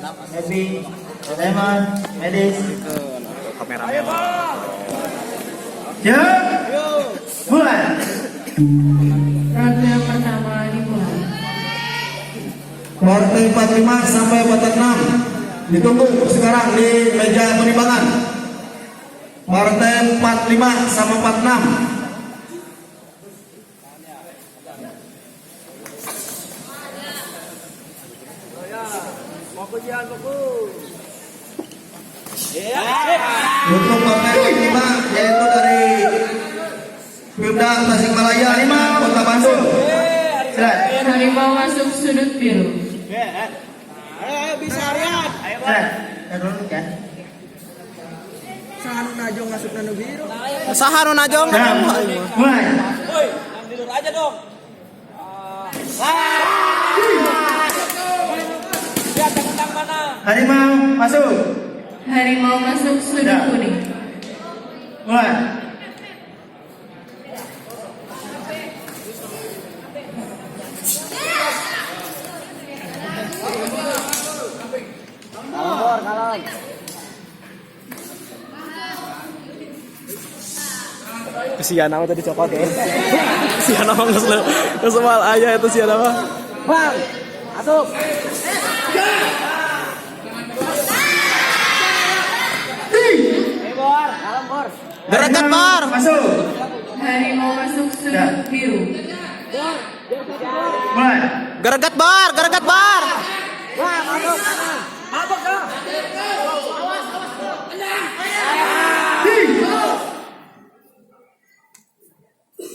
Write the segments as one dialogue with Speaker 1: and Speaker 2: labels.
Speaker 1: Happy, Lemon, Medis.
Speaker 2: Kamera.
Speaker 1: Ya, mulai.
Speaker 3: Ronde pertama dimulai.
Speaker 4: Partai 45 sampai 46 ditunggu sekarang di meja penimbangan. Partai 45 sama 46. Untuk partai 45 yaitu dari Pemda Tasikmalaya, Kota Bandung.
Speaker 1: Silakan.
Speaker 3: Harimau masuk sudut biru.
Speaker 5: Ayo bisa lihat.
Speaker 1: Silakan. Dulu kan.
Speaker 5: Sahanu najong masuk nanu biru.
Speaker 2: Sahanu najong.
Speaker 1: Mulai.
Speaker 5: Woi, tidur aja dong. Lihat tentang mana?
Speaker 1: Harimau masuk.
Speaker 3: Harimau masuk sudut
Speaker 1: Ya.
Speaker 3: kuning.
Speaker 1: Mulai.
Speaker 2: Kesian nama tadi cokot ya. Kesian nama nggak semal ayah itu sian nama.
Speaker 5: Bang, masuk. Bor, alam bor.
Speaker 2: Gerakan bar.
Speaker 1: Masuk.
Speaker 3: Harimau masuk
Speaker 1: Ya.
Speaker 3: sudut biru.
Speaker 1: Mulai.
Speaker 2: Geragat bar, geragat bar.
Speaker 5: Wah, masuk. Mabok dah.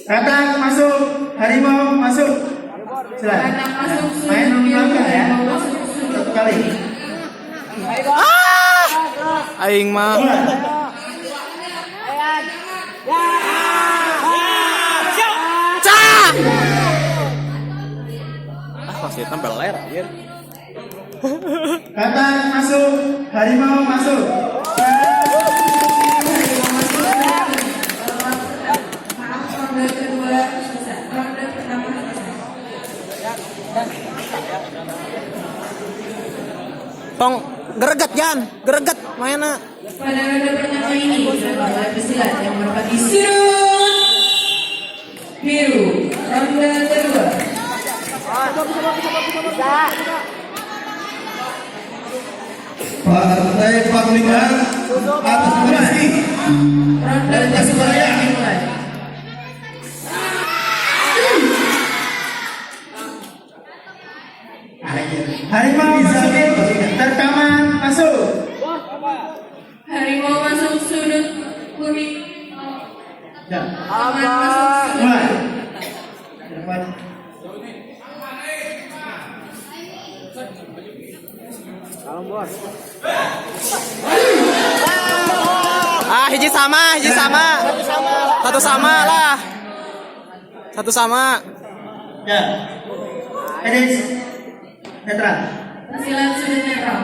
Speaker 1: Katak masuk. Harimau masuk. Silakan.
Speaker 3: Katak masuk sudut
Speaker 1: Main
Speaker 3: biru.
Speaker 1: belakang ya.
Speaker 3: Harimau masuk sudut
Speaker 1: Satu kali.
Speaker 2: Aing mah.
Speaker 1: Mulai.
Speaker 2: Cah. Pasti tambah ler anjir.
Speaker 1: Katak masuk. Harimau masuk.
Speaker 3: Ronde kedua selesai. Ronde pertama selesai.
Speaker 2: Tong gereget Jan, gereget mainna.
Speaker 3: Pada ronde pertama ini adalah pesilat yang menempati sudut biru. Ronde kedua.
Speaker 4: Partai 45 atas posisi
Speaker 3: Ronde kedua dimulai.
Speaker 1: Harimau masuk. Terkaman masuk.
Speaker 3: Harimau masuk sudut kuning.
Speaker 1: Ya.
Speaker 3: Aman masuk sudut
Speaker 1: Mulai.
Speaker 3: biru.
Speaker 1: Depan.
Speaker 5: Alam bor.
Speaker 2: Hiji sama, hiji sama. Satu sama lah. Satu sama.
Speaker 1: Ya. Edis. Netral.
Speaker 3: Pesilat sudut netral.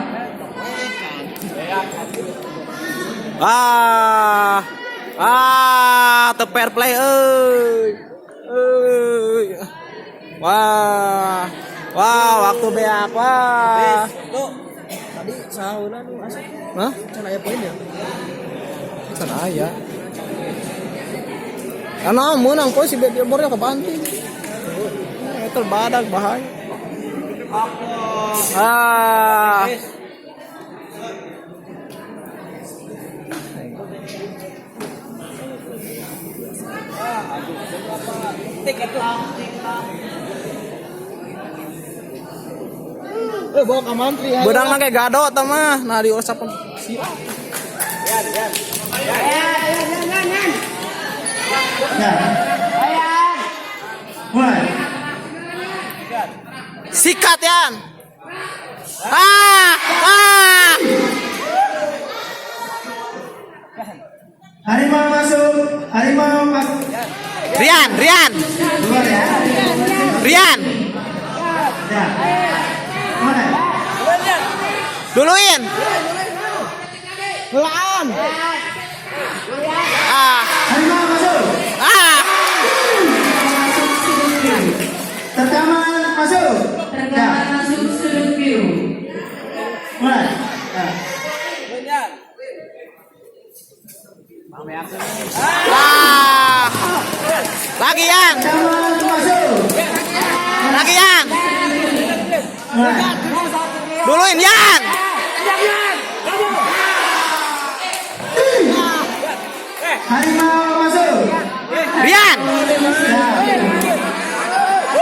Speaker 2: Teu fair play euy. Wah. Wah, waktu beak wah.
Speaker 5: Tuh. Tadi sahunan lu asik.
Speaker 2: Hah?
Speaker 5: Can aya poin ya?
Speaker 2: Kan aya. Karena menang poin si Bedemornya ke banting. Itu badak bahaya. Ah.
Speaker 5: Tiket lah.
Speaker 2: Bawa ke mantri. Bedang nang kayak gado tah mah. Nah diusap siap.
Speaker 1: Ya. Mulai.
Speaker 2: Sikat Yan. Ah.
Speaker 1: Harimau masuk. Harimau masuk.
Speaker 2: Rian.
Speaker 1: Keluar ya.
Speaker 2: Rian.
Speaker 1: Ya. Mulai.
Speaker 2: Duluin. Pelan.
Speaker 1: Harimau masuk.
Speaker 3: Terkaman masuk sudut biru.
Speaker 1: Mulai. Ya.
Speaker 2: Wah. Lagi Yan.
Speaker 1: Camat masuk.
Speaker 2: Lagi Yan.
Speaker 1: Mulai.
Speaker 2: Duluin Yan.
Speaker 1: Harimau masuk.
Speaker 2: Rian.
Speaker 1: Ya.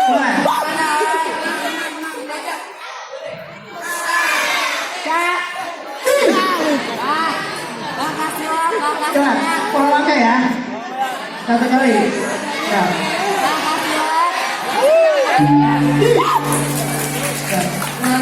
Speaker 1: Mulai. Ya, pola langkah ya. Satu kali. Ya.